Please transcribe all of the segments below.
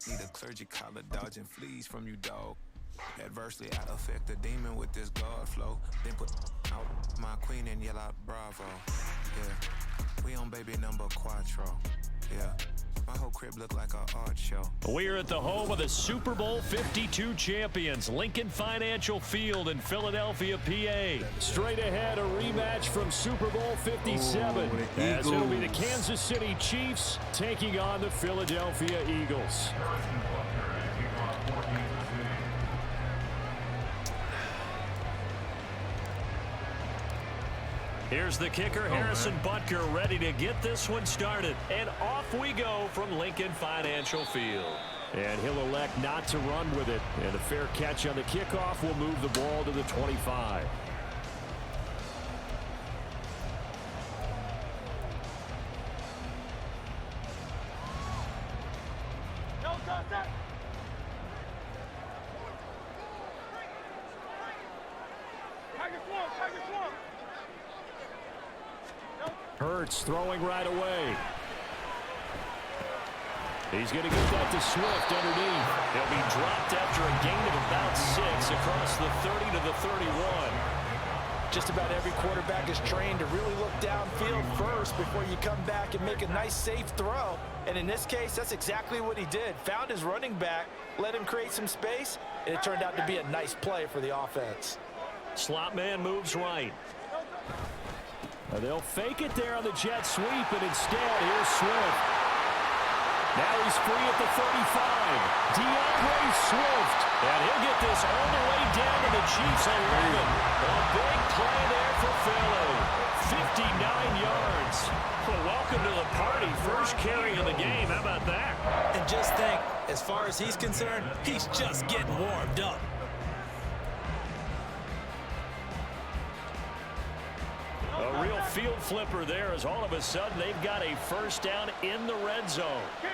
Need a clergy collar dodging fleas from you, dog. Adversely, I affect the demon with this guard flow. Then put out my queen and yell out bravo. Yeah, we on baby number quattro. Yeah, my whole crib look like an art show. We're at the home of the Super Bowl 52 champions, Lincoln Financial Field in Philadelphia, PA. Straight ahead, a rematch from Super Bowl 57. As it'll be the Kansas City Chiefs taking on the Philadelphia Eagles. Here's the kicker, Harrison Butker, ready to get this one started. And off we go from Lincoln Financial Field. And he'll elect not to run with it. And a fair catch on the kickoff will move the ball to the 25. Hurts throwing right away. He's going to get that to Swift underneath. He'll be dropped after a gain of about 6 across the 30 to the 31. Just about every quarterback is trained to really look downfield first before you come back and make a nice safe throw. And in this case, that's exactly what he did. Found his running back, let him create some space, and it turned out to be a nice play for the offense. Slot man moves right. They'll fake it there on the jet sweep, and instead, here's Swift. Now he's free at the 35. DeAndre Swift. And he'll get this all the way down to the Chiefs 11. A big play there for Philly. 59 yards. Well, welcome to the party. First carry of the game. How about that? And just think, as far as he's concerned, he's just getting warmed up. A real field flipper there as all of a sudden they've got a first down in the red zone. King.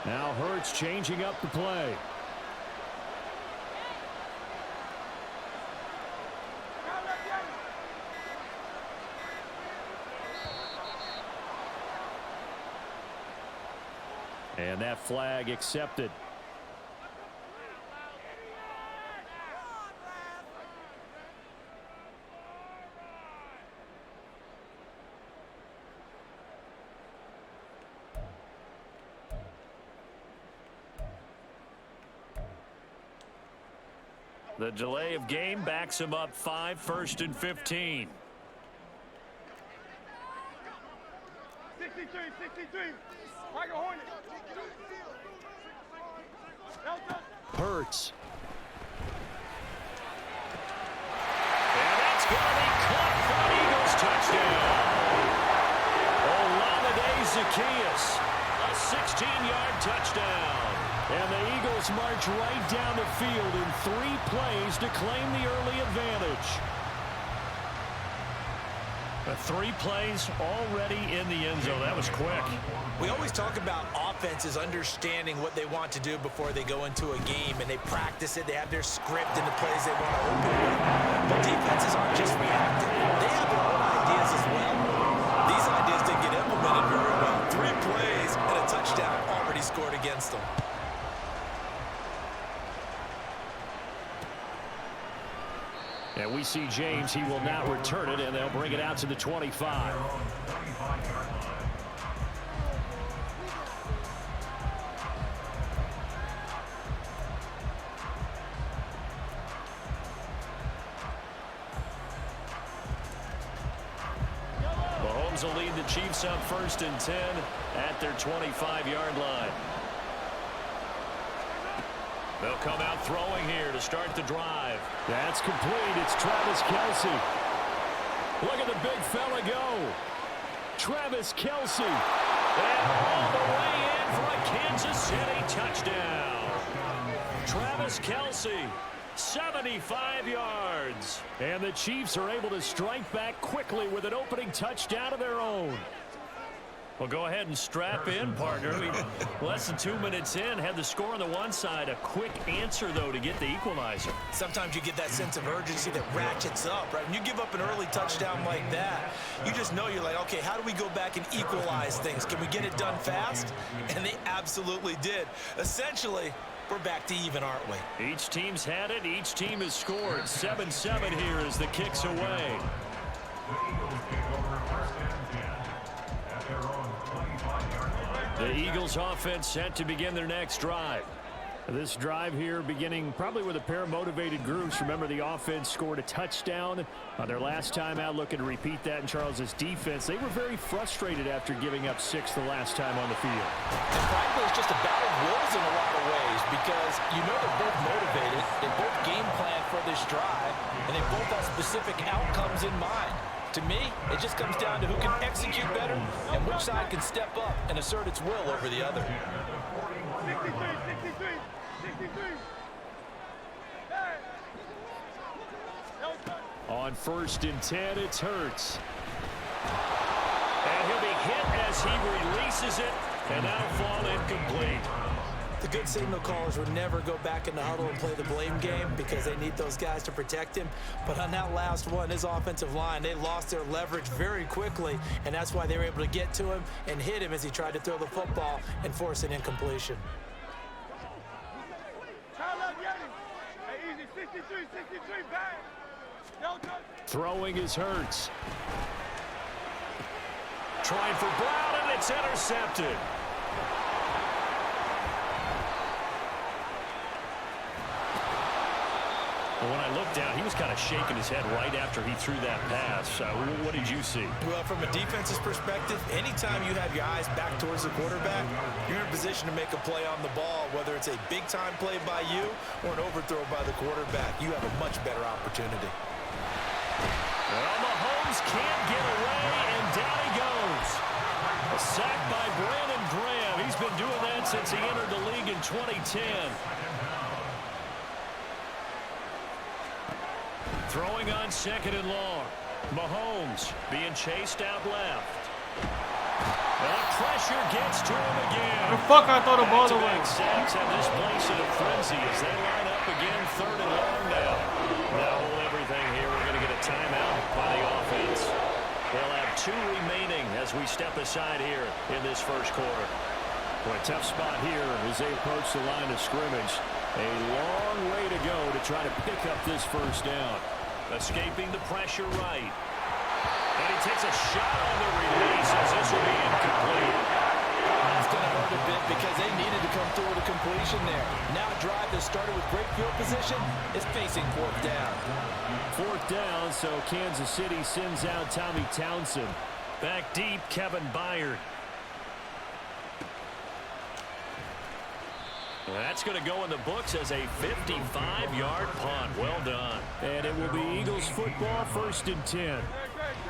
Now Hurts changing up the play. And that flag accepted. The delay of game backs him up 5, 1st and 15. 63. Tiger Hornet. Hurts. And that's going to be caught for an Eagles touchdown. Olamide Zaccheaus, a 16-yard touchdown. And the Eagles march right down the field in 3 plays to claim the early advantage. 3 plays already in the end zone. That was quick. We always talk about offenses understanding what they want to do before they go into a game, and they practice it. They have their script and the plays they want to open with. But defenses aren't just reacting. They have their own ideas as well. These ideas didn't get implemented very well. 3 plays and a touchdown already scored against them. And we see James. He will not return it, and they'll bring it out to the 25. Mahomes will lead the Chiefs up 1st and 10 at their 25-yard line. They'll come out throwing here to start the drive. That's complete. It's Travis Kelce. Look at the big fella go. Travis Kelce. And all the way in for a Kansas City touchdown. Travis Kelce, 75 yards. And the Chiefs are able to strike back quickly with an opening touchdown of their own. Well, go ahead and strap in, partner. Less than 2 minutes in, had the score on the one side. A quick answer, though, to get the equalizer. Sometimes you get that sense of urgency that ratchets up, right? When you give up an early touchdown like that, you just know you're like, okay, how do we go back and equalize things? Can we get it done fast? And they absolutely did. Essentially, we're back to even, aren't we? Each team's had it. Each team has scored. 7-7 here as the kick's away. The Eagles offense set to begin their next drive. This drive here beginning probably with a pair of motivated groups. Remember, the offense scored a touchdown on their last time out, looking to repeat that in Charles's defense. They were very frustrated after giving up 6 the last time on the field. And frankly, it's just a battle of wills in a lot of ways because you know they're both motivated, they both game plan for this drive, and they both have specific outcomes in mind. To me, it just comes down to who can execute better and which side can step up and assert its will over the other. 63. On 1st and 10, it's Hurts. And he'll be hit as he releases it, and that'll fall incomplete. The good signal callers would never go back in the huddle and play the blame game because they need those guys to protect him. But on that last one, his offensive line, they lost their leverage very quickly, and that's why they were able to get to him and hit him as he tried to throw the football and force an incompletion. Hey, easy, 63, back. Throwing is Hurts. Trying for Brown, and it's intercepted. When I looked down, he was kind of shaking his head right after he threw that pass. What did you see? Well, from a defense's perspective, anytime you have your eyes back towards the quarterback, you're in a position to make a play on the ball, whether it's a big-time play by you or an overthrow by the quarterback. You have a much better opportunity. Well, Mahomes can't get away, and down he goes. A sack by Brandon Graham. He's been doing that since he entered the league in 2010. Throwing on 2nd and long. Mahomes being chased out left. And pressure gets to him again. The fuck I throw the ball away. Sacks have this place in a frenzy as they line up again 3rd and long now. Now hold everything here. We're going to get a timeout by the offense. They'll have 2 remaining as we step aside here in this first quarter. Well, a tough spot here as they approach the line of scrimmage. A long way to go to try to pick up this first down. Escaping the pressure right. And he takes a shot on the release as this will be incomplete. It's going to hurt a bit because they needed to come through with a completion there. Now a drive that started with great field position is facing 4th down. 4th down, so Kansas City sends out Tommy Townsend. Back deep, Kevin Byard. That's going to go in the books as a 55-yard punt. Well done. And it will be Eagles football, 1st and 10.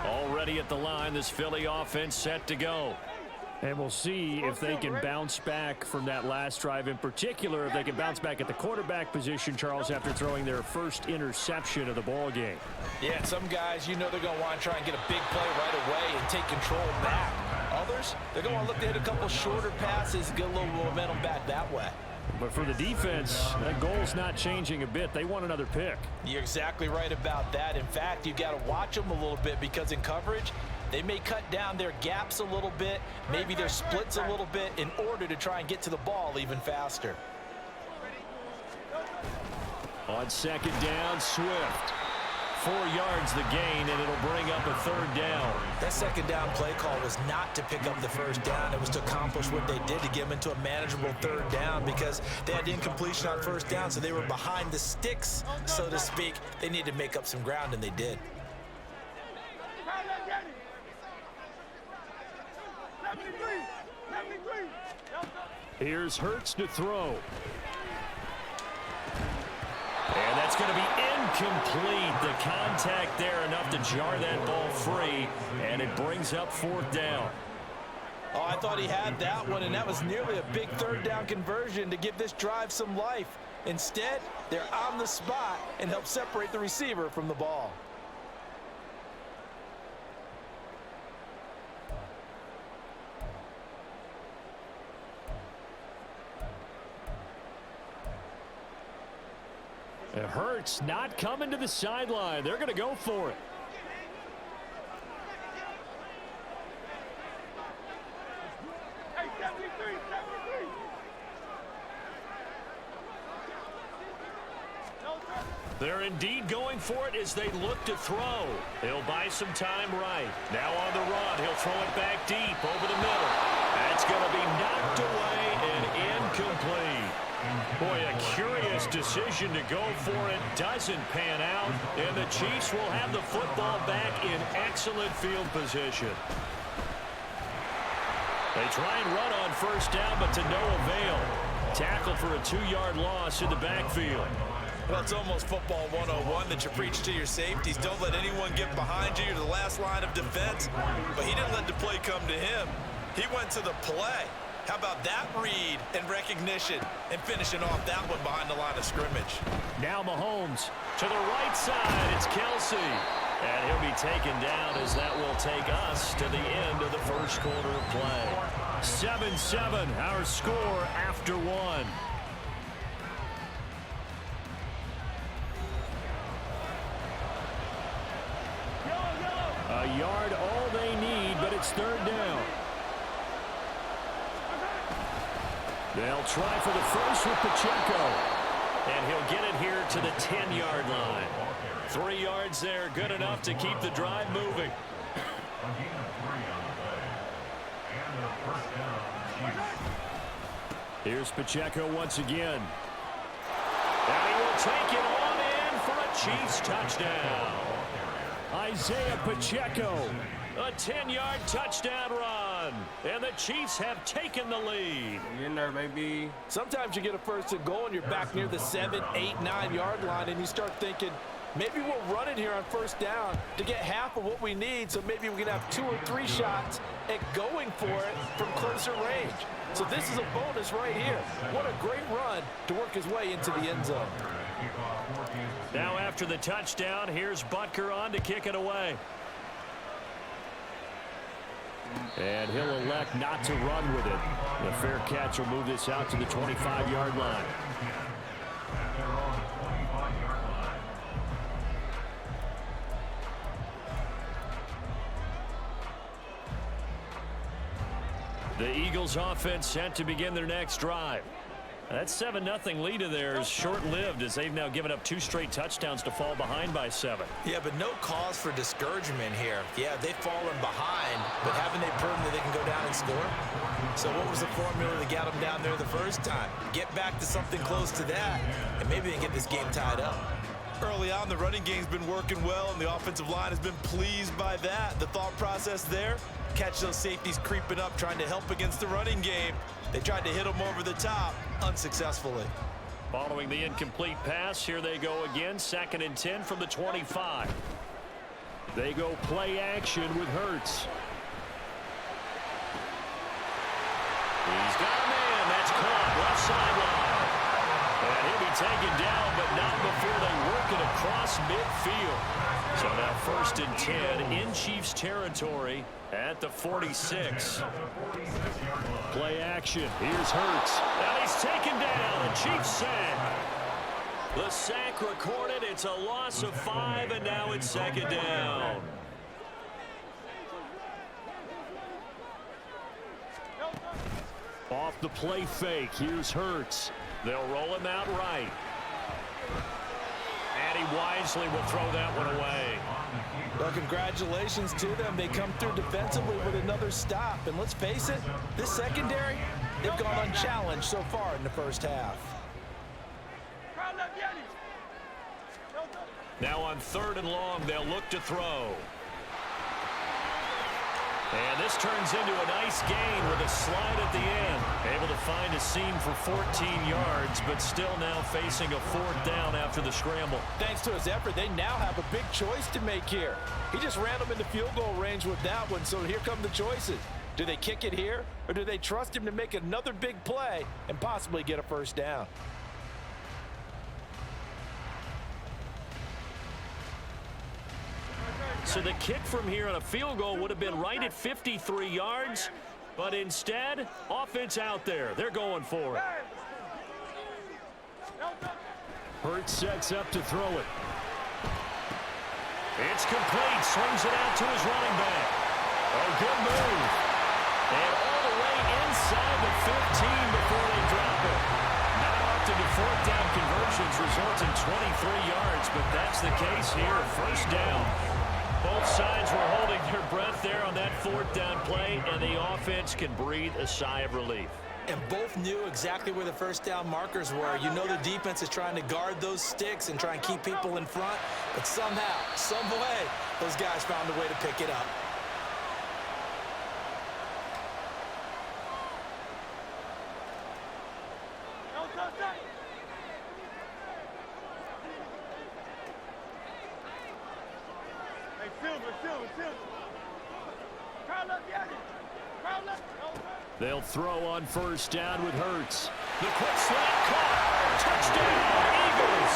Already at the line, this Philly offense set to go. And we'll see if they can bounce back from that last drive. In particular, if they can bounce back at the quarterback position, Charles, after throwing their first interception of the ball game. Yeah, some guys, you know they're going to want to try and get a big play right away and take control back. Others, they're going to want to look to hit a couple shorter passes, get a little momentum back that way. But for the defense, that goal's not changing a bit. They want another pick. You're exactly right about that. In fact, you've got to watch them a little bit because in coverage, they may cut down their gaps a little bit, maybe their splits a little bit in order to try and get to the ball even faster. On 2nd down, Swift. 4 yards the gain, and it'll bring up a 3rd down. That 2nd down play call was not to pick up the 1st down. It was to accomplish what they did to get them into a manageable 3rd down because they had incompletion on 1st down, so they were behind the sticks, so to speak. They needed to make up some ground, and they did. 73. Here's Hurts to throw. And that's going to be incomplete. The contact there enough to jar that ball free, and it brings up 4th down. Oh, I thought he had that one, and that was nearly a big 3rd down conversion to give this drive some life. Instead, they're on the spot and help separate the receiver from the ball. It hurts not coming to the sideline. They're going to go for it. Hey, 73, 73. They're indeed going for it as they look to throw. He'll buy some time right. Now on the run, he'll throw it back deep over the middle. That's going to be knocked away and incomplete. Boy, a curious decision to go for it. Doesn't pan out, and the Chiefs will have the football back in excellent field position. They try and run on first down, but to no avail. Tackle for a 2-yard loss in the backfield. Well, it's almost football 101 that you preach to your safeties. Don't let anyone get behind you. You're the last line of defense. But he didn't let the play come to him. He went to the play. How about that read and recognition and finishing off that one behind the line of scrimmage? Now Mahomes to the right side. It's Kelsey. And he'll be taken down as that will take us to the end of the first quarter of play. 7-7, our score after one. A yard all they need, but it's third down. They'll try for the first with Pacheco. And he'll get it here to the 10-yard line. 3 yards there, good enough to keep the drive moving. Here's Pacheco once again. And he will take it on in for a Chiefs touchdown. Isaiah Pacheco, a 10-yard touchdown run. And the Chiefs have taken the lead. Get in there, baby. Sometimes you get a first and goal and you're back near the 7, 8, 9-yard line and you start thinking, maybe we'll run it here on first down to get half of what we need, so maybe we can have 2 or 3 shots at going for it from closer range. So this is a bonus right here. What a great run to work his way into the end zone. Now after the touchdown, here's Butker on to kick it away. And he'll elect not to run with it. The fair catch will move this out to the 25-yard line. The Eagles offense set to begin their next drive. That 7-0 lead of theirs short-lived as they've now given up 2 straight touchdowns to fall behind by 7. Yeah, but no cause for discouragement here. Yeah, they've fallen behind, but haven't they proven that they can go down and score? So what was the formula that got them down there the first time? Get back to something close to that, and maybe they can get this game tied up. Early on, the running game's been working well, and the offensive line has been pleased by that. The thought process there, catch those safeties creeping up, trying to help against the running game. They tried to hit them over the top, unsuccessfully. Following the incomplete pass, here they go again, 2nd and 10 from the 25. They go play action with Hurts. He's got a man. That's caught left sideline. And he'll be taken down, but not before they work it across midfield. So now 1st and 10 in Chiefs territory at the 46. Play action. Here's Hurts. And he's taken down. A Chiefs sack. The sack recorded. It's a loss of 5, and now it's 2nd down. Off the play fake. Here's Hurts. They'll roll him out right. And he wisely will throw that one away. Well, congratulations to them. They come through defensively with another stop. And let's face it, this secondary, they've gone unchallenged so far in the first half. Now on 3rd and long, they'll look to throw. And this turns into a nice gain with a slide at the end. Able to find a seam for 14 yards, but still now facing a 4th down after the scramble. Thanks to his effort, they now have a big choice to make here. He just ran them into field goal range with that one, so here come the choices. Do they kick it here, or do they trust him to make another big play and possibly get a first down? So the kick from here on a field goal would have been right at 53 yards, but instead, offense out there. They're going for it. Hurts sets up to throw it. It's complete. Swings it out to his running back. Oh, good move. And all the way inside the 15 before they drop it. Not often do fourth down conversions result in 23 yards, but that's the case here. First down. Both sides were holding their breath there on that fourth down play, and the offense can breathe a sigh of relief. And both knew exactly where the first down markers were. You know the defense is trying to guard those sticks and try and keep people in front, but somehow, some way, those guys found a way to pick it up. They'll throw on first down with Hurts. The quick slant caught. Touchdown, Eagles.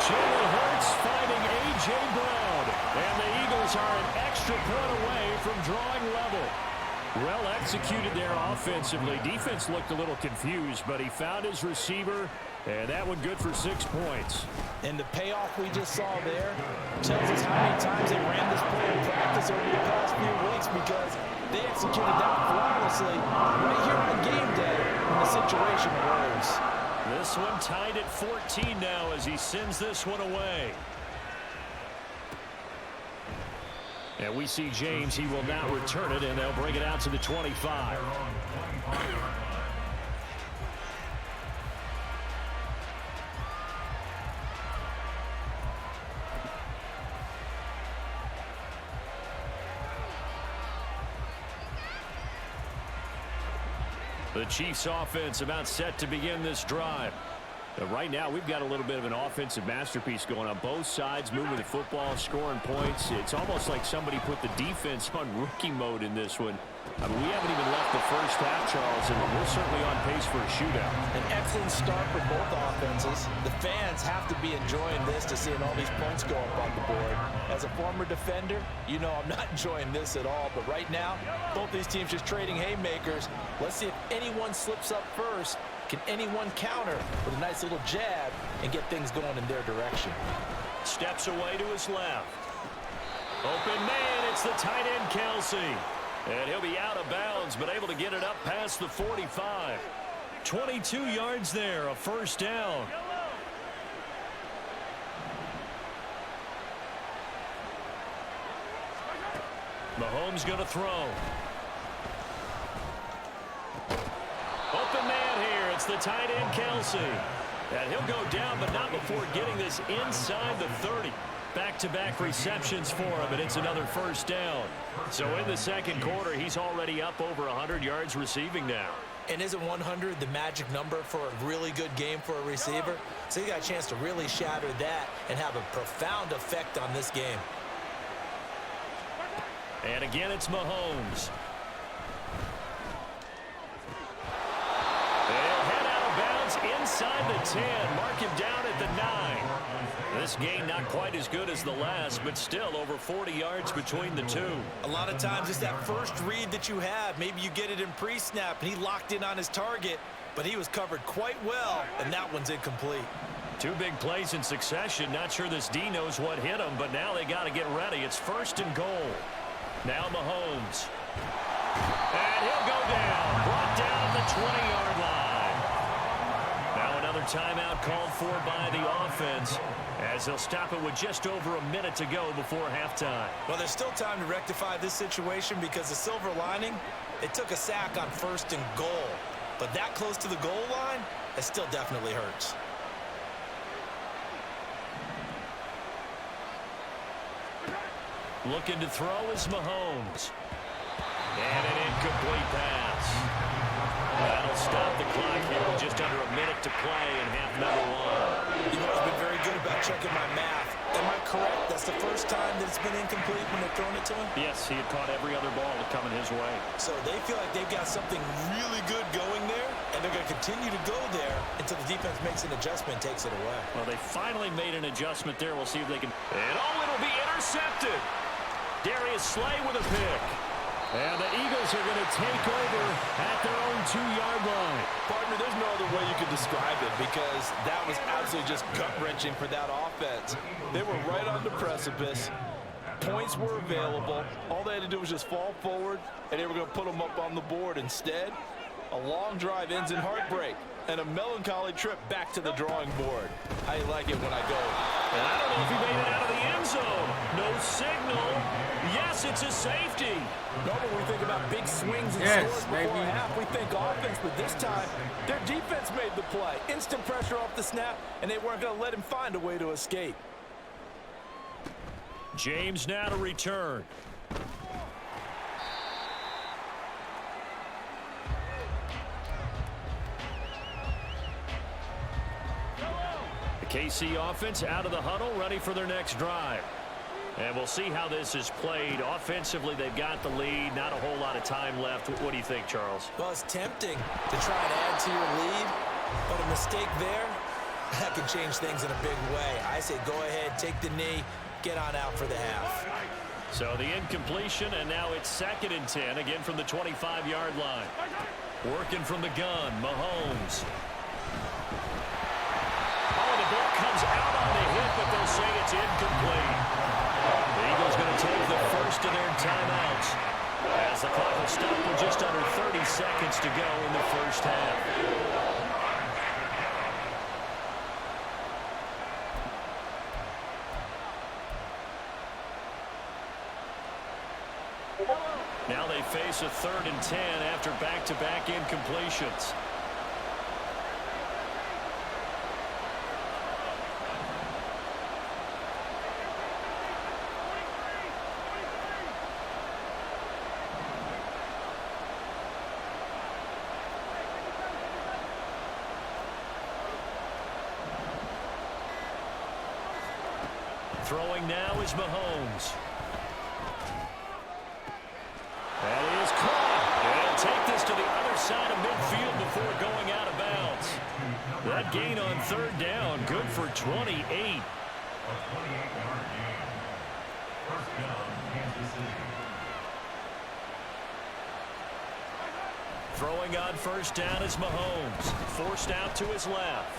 Jalen Hurts finding A.J. Brown. And the Eagles are an extra point away from drawing level. Well executed there offensively. Defense looked a little confused, but he found his receiver, and that one good for 6 points. And the payoff we just saw there tells us how many times they ran this play in practice over the past few weeks, because they executed that flawlessly right here on game day when the situation arose. This one tied at 14 now as he sends this one away. And we see James. He will now return it, and they'll bring it out to the 25. The Chiefs offense about set to begin this drive. Right now, we've got a little bit of an offensive masterpiece going on. Both sides moving the football, scoring points. It's almost like somebody put the defense on rookie mode in this one. I mean, we haven't even left the first half, Charles, and we're certainly on pace for a shootout. An excellent start for both offenses. The fans have to be enjoying this to seeing all these points go up on the board. As a former defender, you know I'm not enjoying this at all. But right now, both these teams just trading haymakers. Let's see if anyone slips up first. Can anyone counter with a nice little jab and get things going in their direction? Steps away to his left. Open man, it's the tight end, Kelsey. And he'll be out of bounds, but able to get it up past the 45. 22 yards there, a first down. Mahomes going to throw. Open man here. It's the tight end, Kelsey. And he'll go down, but not before getting this inside the 30. Back-to-back receptions for him, and it's another first down. So in the second quarter, he's already up over 100 yards receiving now. And isn't 100 the magic number for a really good game for a receiver? So he got a chance to really shatter that and have a profound effect on this game. And again, it's Mahomes. They'll head out of bounds inside the 10. Mark him down at the 9. This game not quite as good as the last, but still over 40 yards between the two. A lot of times it's that first read that you have. Maybe you get it in pre-snap, and he locked in on his target, but he was covered quite well, and that one's incomplete. Two big plays in succession. Not sure this D knows what hit him, but now they got to get ready. It's first and goal. Now Mahomes. And he'll go down. Brought down at the 20-yard line. Now another timeout called for by the offense, as they'll stop it with just over a minute to go before halftime. Well, there's still time to rectify this situation, because the silver lining, they took a sack on first and goal. But that close to the goal line, it still definitely hurts. Looking to throw is Mahomes. And an incomplete pass. That'll stop the clock here with just under a minute to play in half number one. You've always been very good about checking my math. Am I correct? That's the first time that it's been incomplete when they're throwing it to him? Yes, he had caught every other ball coming his way. So they feel like they've got something really good going there, and they're going to continue to go there until the defense makes an adjustment and takes it away. Well, they finally made an adjustment there. We'll see if they can. And oh, it'll be intercepted. Darius Slay with a pick. And the Eagles are going to take over at their own 2-yard line. Partner, there's no other way you could describe it because that was absolutely just gut-wrenching for that offense. They were right on the precipice. Points were available. All they had to do was just fall forward, and they were going to put them up on the board. Instead, a long drive ends in heartbreak and a melancholy trip back to the drawing board. I like it when I go. And I don't know if he made it out of the end zone. No signal. Yes, it's a safety. Normally we think about big swings and scores before a half. We think offense, but this time their defense made the play. Instant pressure off the snap, and they weren't going to let him find a way to escape. James now to return. The KC offense out of the huddle, ready for their next drive. And we'll see how this is played. Offensively, they've got the lead. Not a whole lot of time left. What do you think, Charles? Well, it's tempting to try and add to your lead, but a mistake there, that can change things in a big way. I say go ahead, take the knee, get on out for the half. So the incompletion, and now it's 2nd and 10, again from the 25-yard line. Working from the gun, Mahomes. Oh, the ball comes out on the hit, but they'll say it's incomplete. The Eagles going to take the first of their timeouts as the clock will stop with just under 30 seconds to go in the first half. Now they face a 3rd and 10 after back-to-back incompletions. Throwing now is Mahomes. That is caught. And take this to the other side of midfield before going out of bounds. That gain on 3rd down, good for 28. Throwing on 1st down is Mahomes. Forced out to his left.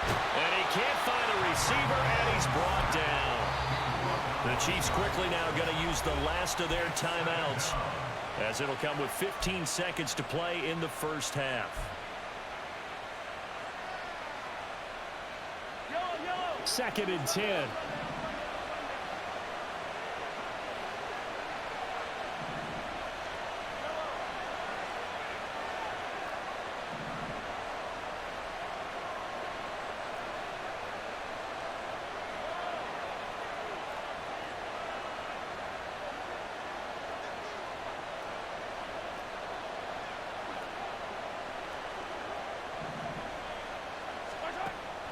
And he can't find a receiver, and he's brought down. The Chiefs quickly now going to use the last of their timeouts, as it'll come with 15 seconds to play in the first half. 2nd and 10.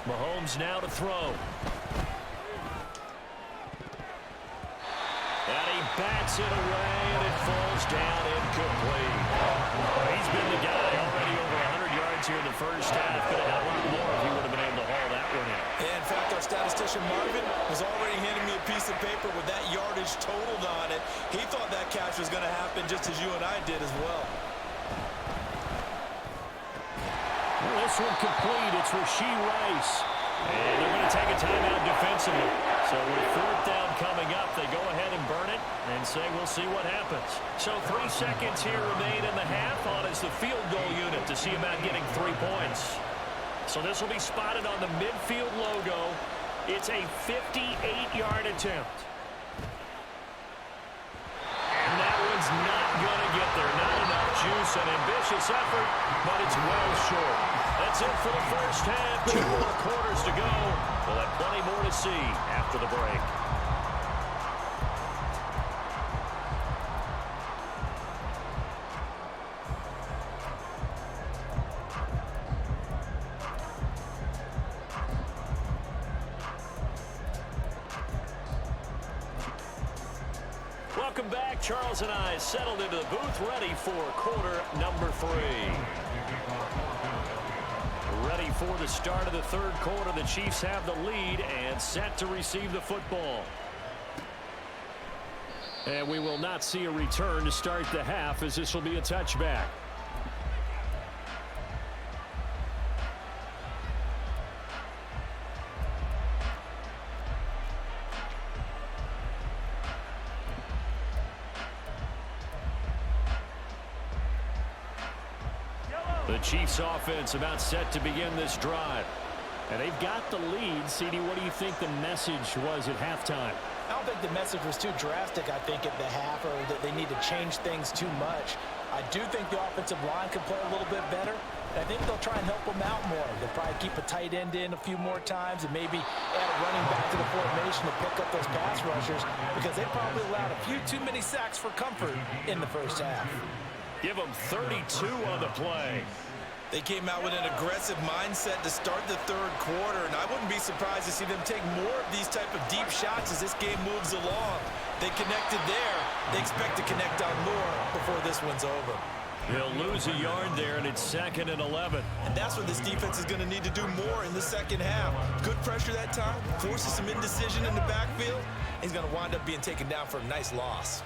Mahomes now to throw. And he bats it away, and it falls down incomplete. He's been the guy already over 100 yards here in the first half. Could have had a lot more if he would have been able to haul that one in. In fact, our statistician Marvin was already handing me a piece of paper with that yardage totaled on it. He thought that catch was going to happen just as you and I did as well. This one complete. It's Rashee Rice. And they're going to take a timeout defensively. So with 4th down coming up, they go ahead and burn it and say we'll see what happens. So 3 seconds here remain in the half on as the field goal unit to see about getting 3 points. So this will be spotted on the midfield logo. It's a 58-yard attempt. And that one's not going to get there. Not enough juice, an ambitious effort, but it's well short. That's it for the first half. 2 more quarters to go. We'll have plenty more to see after the break. Welcome back. Charles and I settled into the booth, ready for quarter number 3. Ready for the start of the 3rd quarter. The Chiefs have the lead and set to receive the football. And we will not see a return to start the half, as this will be a touchback. The Chiefs offense about set to begin this drive. And they've got the lead. CD, what do you think the message was at halftime? I don't think the message was too drastic, I think, at the half, or that they need to change things too much. I do think the offensive line can play a little bit better. And I think they'll try and help them out more. They'll probably keep a tight end in a few more times and maybe add a running back to the formation to pick up those pass rushers, because they probably allowed a few too many sacks for comfort in the first half. Give them 32 on the play. They came out with an aggressive mindset to start the third quarter, and I wouldn't be surprised to see them take more of these type of deep shots as this game moves along. They connected there. They expect to connect on more before this one's over. They'll lose a yard there, and it's 2nd and 11. And that's what this defense is going to need to do more in the second half. Good pressure that time, forces some indecision in the backfield. He's going to wind up being taken down for a nice loss.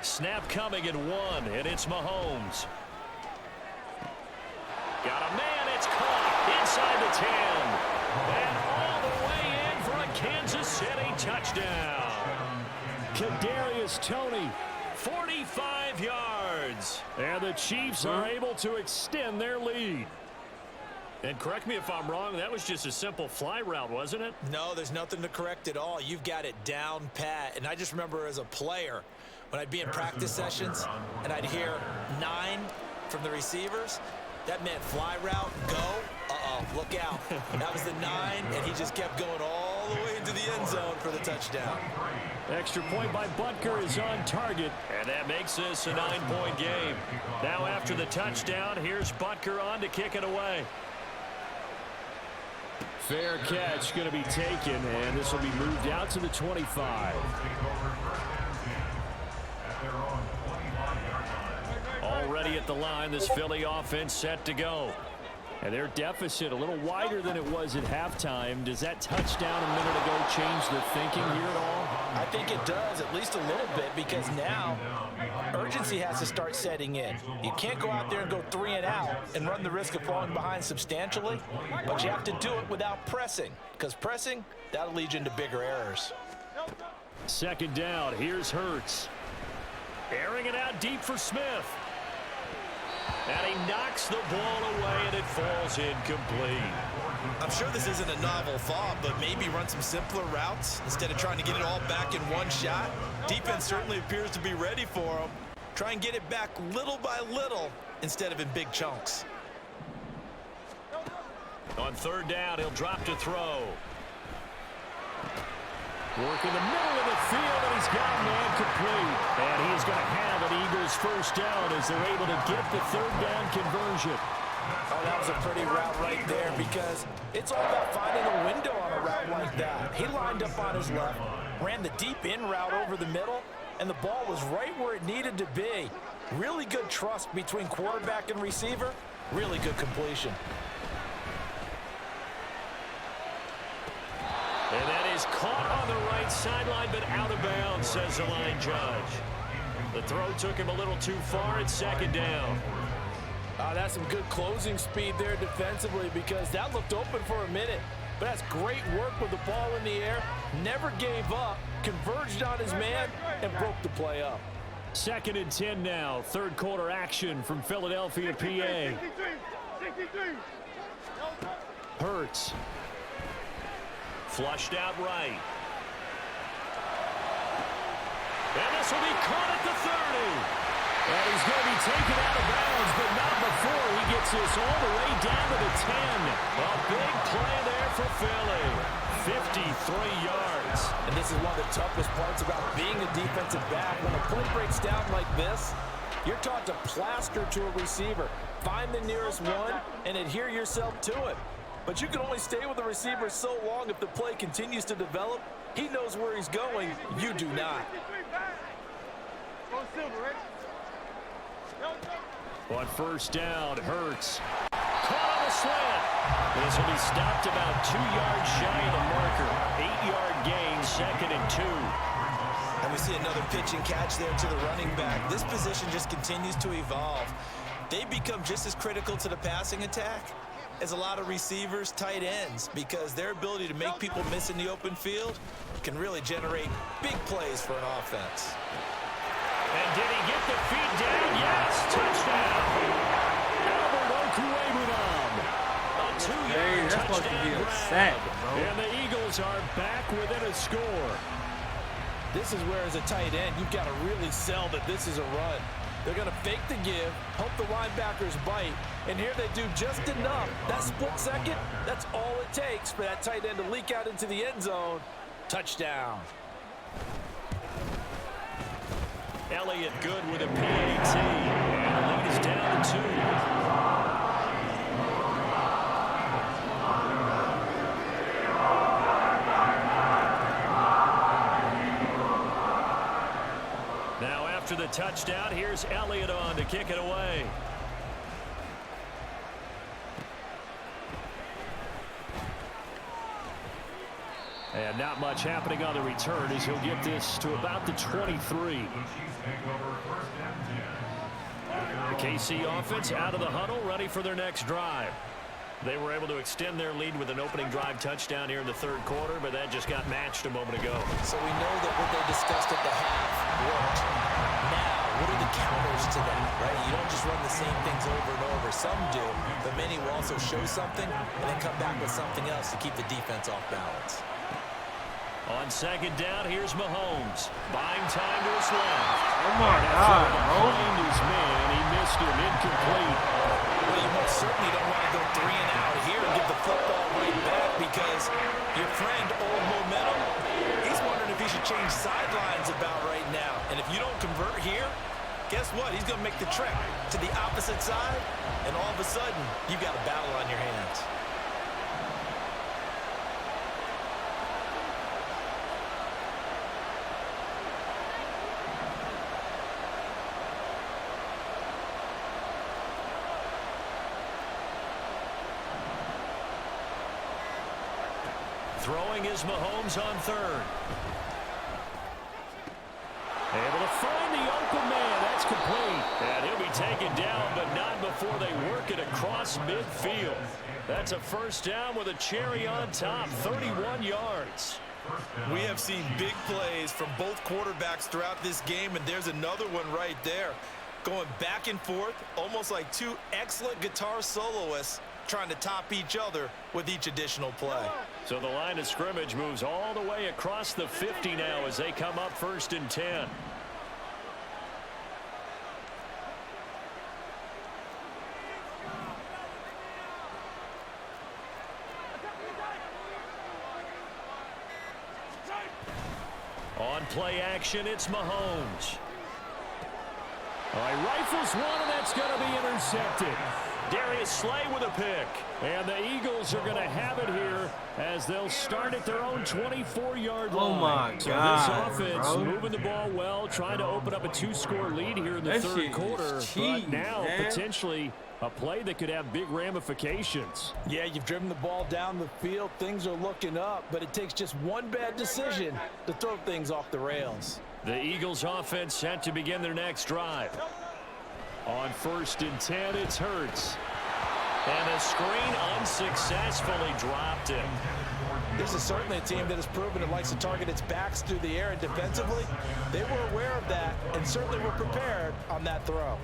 Snap coming at 1, and it's Mahomes. Got a man, it's caught inside the 10. And all the way in for a Kansas City touchdown. Kadarius Toney, 45 yards. And the Chiefs are able to extend their lead. And correct me if I'm wrong, that was just a simple fly route, wasn't it? No, there's nothing to correct at all. You've got it down pat. And I just remember as a player, when I'd be in practice sessions and I'd hear 9 from the receivers, that meant fly route, go, look out. That was the 9, and he just kept going all the way into the end zone for the touchdown. Extra point by Butker is on target, and that makes this a 9-point game. Now after the touchdown, here's Butker on to kick it away. Fair catch going to be taken, and this will be moved out to the 25. Already at the line, this Philly offense set to go. And their deficit a little wider than it was at halftime. Does that touchdown a minute ago change the thinking here at all? I think it does, at least a little bit, because now urgency has to start setting in. You can't go out there and go 3 and out and run the risk of falling behind substantially, but you have to do it without pressing, because pressing, that'll lead you into bigger errors. 2nd down, here's Hurts. Airing it out deep for Smith. And he knocks the ball away, and it falls incomplete. I'm sure this isn't a novel thought, but maybe run some simpler routes instead of trying to get it all back in one shot. Defense certainly appears to be ready for him. Try and get it back little by little instead of in big chunks. On 3rd down, he'll drop to throw. Work in the middle of the field, and he's got man complete. And he is going to have an Eagles first down as they're able to get the 3rd down conversion. Oh, that was a pretty route right there, because it's all about finding a window on a route like that. He lined up on his left, ran the deep in route over the middle, and the ball was right where it needed to be. Really good trust between quarterback and receiver. Really good completion. And that is caught on the right sideline, but out of bounds, says the line judge. The throw took him a little too far at 2nd down. That's some good closing speed there defensively, because that looked open for a minute. But that's great work with the ball in the air. Never gave up, converged on his man, and broke the play up. 2nd and 10 now. 3rd quarter action from Philadelphia, PA. 63. Hurts. Flushed out right. And this will be caught at the 30. And he's going to be taken out of bounds, but not before he gets this all the way down to the 10. A big play there for Philly. 53 yards. And this is one of the toughest parts about being a defensive back. When a play breaks down like this, you're taught to plaster to a receiver. Find the nearest one and adhere yourself to it. But you can only stay with the receiver so long if the play continues to develop He knows where he's going. You do not. Go Silver, ready? On first down, Hurts. Caught on the slant. This will be stopped about 2 yards shy of the marker. 8-yard gain, 2nd and 2. And we see another pitch and catch there to the running back. This position just continues to evolve. They become just as critical to the passing attack as a lot of receivers, tight ends, because their ability to make people miss in the open field can really generate big plays for an offense. And did he get the feet down? Yes, touchdown. Albert Okuemunam. A 2-yard touchdown grab. And the Eagles are back within a score. This is where, as a tight end, you've got to really sell that this is a run. They're going to fake the give, hope the linebackers bite, and here they do just enough. That split second, that's all it takes for that tight end to leak out into the end zone. Touchdown. Elliott good with a PAT. And the lead is down to 2. Now after the touchdown, here's Elliott on to kick it away. And not much happening on the return as he'll get this to about the 23. The KC offense out of the huddle, ready for their next drive. They were able to extend their lead with an opening drive touchdown here in the 3rd quarter, but that just got matched a moment ago. So we know that what they discussed at the half worked. Now, what are the counters to that, right? You don't just run the same things over and over. Some do, but many will also show something and then come back with something else to keep the defense off balance. On 2nd down, here's Mahomes. Buying time to his left. Oh my God, bro. Behind his man, he missed him, incomplete. Well, you most certainly don't want to go 3 and out here and give the football right back because your friend, Old Momentum, he's wondering if he should change sidelines about right now. And if you don't convert here, guess what? He's going to make the trek to the opposite side, and all of a sudden, you've got a battle on your hands. Throwing is Mahomes on 3rd. Able to find the open man. That's complete. And he'll be taken down, but not before they work it across midfield. That's a first down with a cherry on top, 31 yards. We have seen big plays from both quarterbacks throughout this game, and there's another one right there. Going back and forth, almost like 2 excellent guitar soloists trying to top each other with each additional play. So the line of scrimmage moves all the way across the 50 now as they come up 1st and 10. On play action, it's Mahomes. All right, rifles one, and that's going to be intercepted. Darius Slay with a pick. And the Eagles are going to have it here as they'll start at their own 24-yard line. Oh, my so God, this offense bro. moving the ball well, trying to open up a 2-score lead here in the That 3rd shit is quarter. cheap, but now, man. potentially, a play that could have big ramifications. Yeah, you've driven the ball down the field. Things are looking up, but it takes just one bad decision to throw things off the rails. The Eagles offense set to begin their next drive. On 1st and 10, it's Hurts. And the screen unsuccessfully dropped him. This is certainly a team that has proven it likes to target its backs through the air, and defensively, they were aware of that and certainly were prepared on that throw.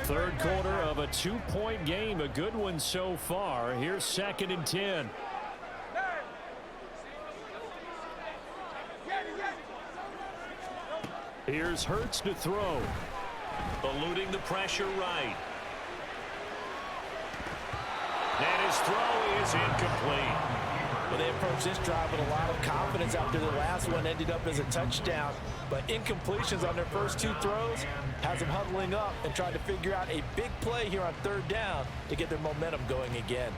3rd quarter of a 2-point game, a good one so far. Here's 2nd and 10. Here's Hurts to throw. Eluding the pressure right. And his throw is incomplete. Well, they approached this drive with a lot of confidence after the last one ended up as a touchdown. But incompletions on their first 2 throws has them huddling up and trying to figure out a big play here on 3rd down to get their momentum going again.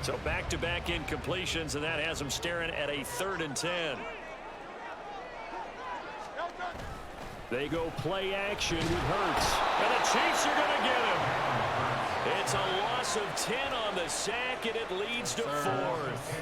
So back-to-back incompletions, and that has them staring at a 3rd and 10. They go play action with Hurts. And the Chiefs are going to get him. It's a loss of 10 on the sack, and it leads to 4th.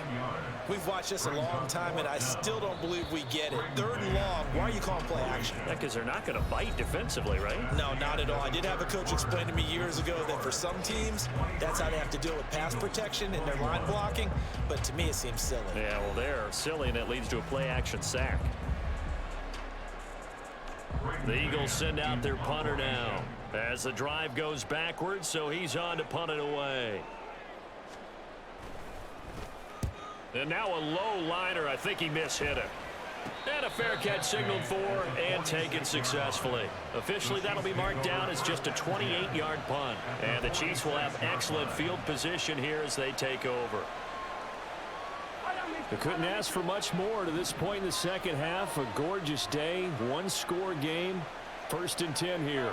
We've watched this a long time, and I still don't believe we get it. 3rd and long. Why are you calling play action? Yeah, because they're not going to bite defensively, right? No, not at all. I did have a coach explain to me years ago that for some teams, that's how they have to deal with pass protection and their line blocking. But to me, it seems silly. Yeah, well, they're silly, and it leads to a play action sack. The Eagles send out their punter now as the drive goes backwards, so he's on to punt it away. And now a low liner. I think he mishit it. And a fair catch signaled for and taken successfully. Officially, that'll be marked down as just a 28-yard punt. And the Chiefs will have excellent field position here as they take over. They couldn't ask for much more to this point in the second half. A gorgeous day, one-score game. 1st and 10 here.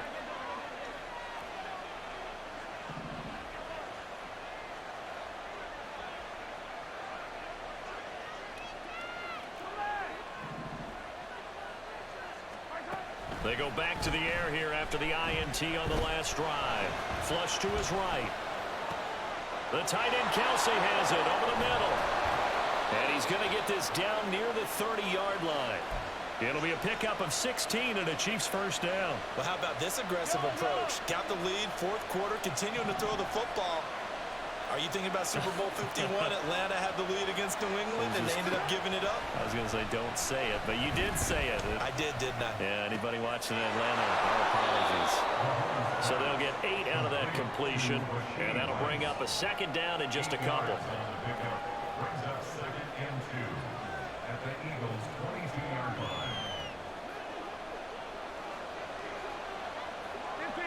They go back to the air here after the INT on the last drive. Flush to his right. The tight end Kelsey has it over the middle. And he's going to get this down near the 30-yard line. It'll be a pickup of 16 and a Chiefs 1st down. Well, how about this aggressive approach? Got the lead, 4th quarter, continuing to throw the football. Are you thinking about Super Bowl 51? Atlanta had the lead against New England, and they ended up giving it up? I was going to say don't say it, but you did say it. I did, didn't I? Yeah, anybody watching Atlanta, our apologies. So they'll get 8 out of that completion, and that'll bring up a 2nd down in just a couple.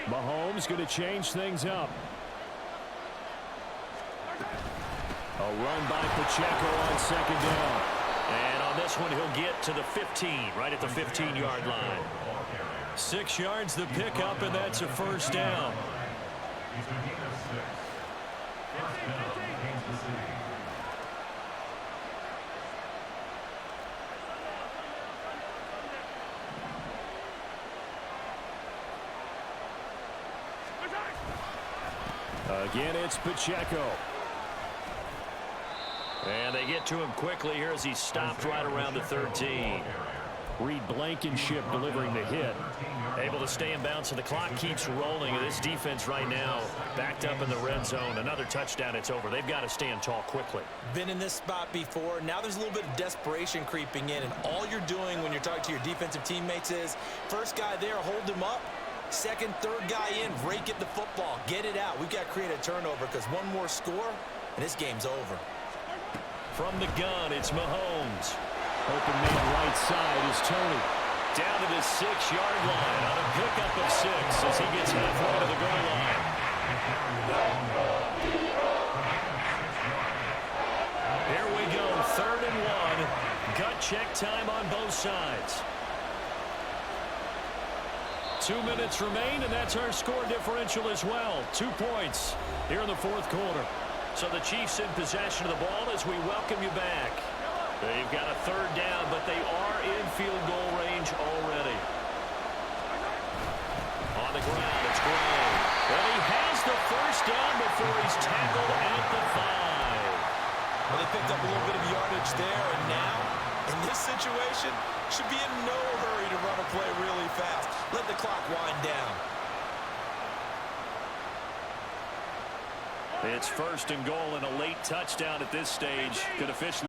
Mahomes going to change things up. A run by Pacheco on 2nd down. And on this one, he'll get to the 15, right at the 15-yard line. 6 yards the pickup, and that's a 1st down. Again, it's Pacheco. And they get to him quickly here as he stopped right around the 13. Reed Blankenship delivering the hit. Able to stay in bounds, so the clock keeps rolling. And this defense right now backed up in the red zone. Another touchdown, it's over. They've got to stand tall quickly. Been in this spot before. Now there's a little bit of desperation creeping in. And all you're doing when you're talking to your defensive teammates is, first guy there, hold him up. 2nd, 3rd guy in, rake at the football. Get it out. We've got to create a turnover because one more score, and this game's over. From the gun, it's Mahomes. Open man right side is Tony. Down to the 6-yard line on a pickup of 6 as he gets halfway to the goal line. Here we go, 3rd and 1. Gut check time on both sides. 2 minutes remain, and that's our score differential as well. 2 points here in the 4th quarter. So the Chiefs in possession of the ball as we welcome you back. They've got a 3rd down, but they are in field goal range already. On the ground, it's Gray. And he has the 1st down before he's tackled at the 5. Well, they picked up a little bit of yardage there, and now, in this situation, should be in no hurry to run a play really fast. Let the clock wind down. It's 1st and goal and a late touchdown at this stage could officially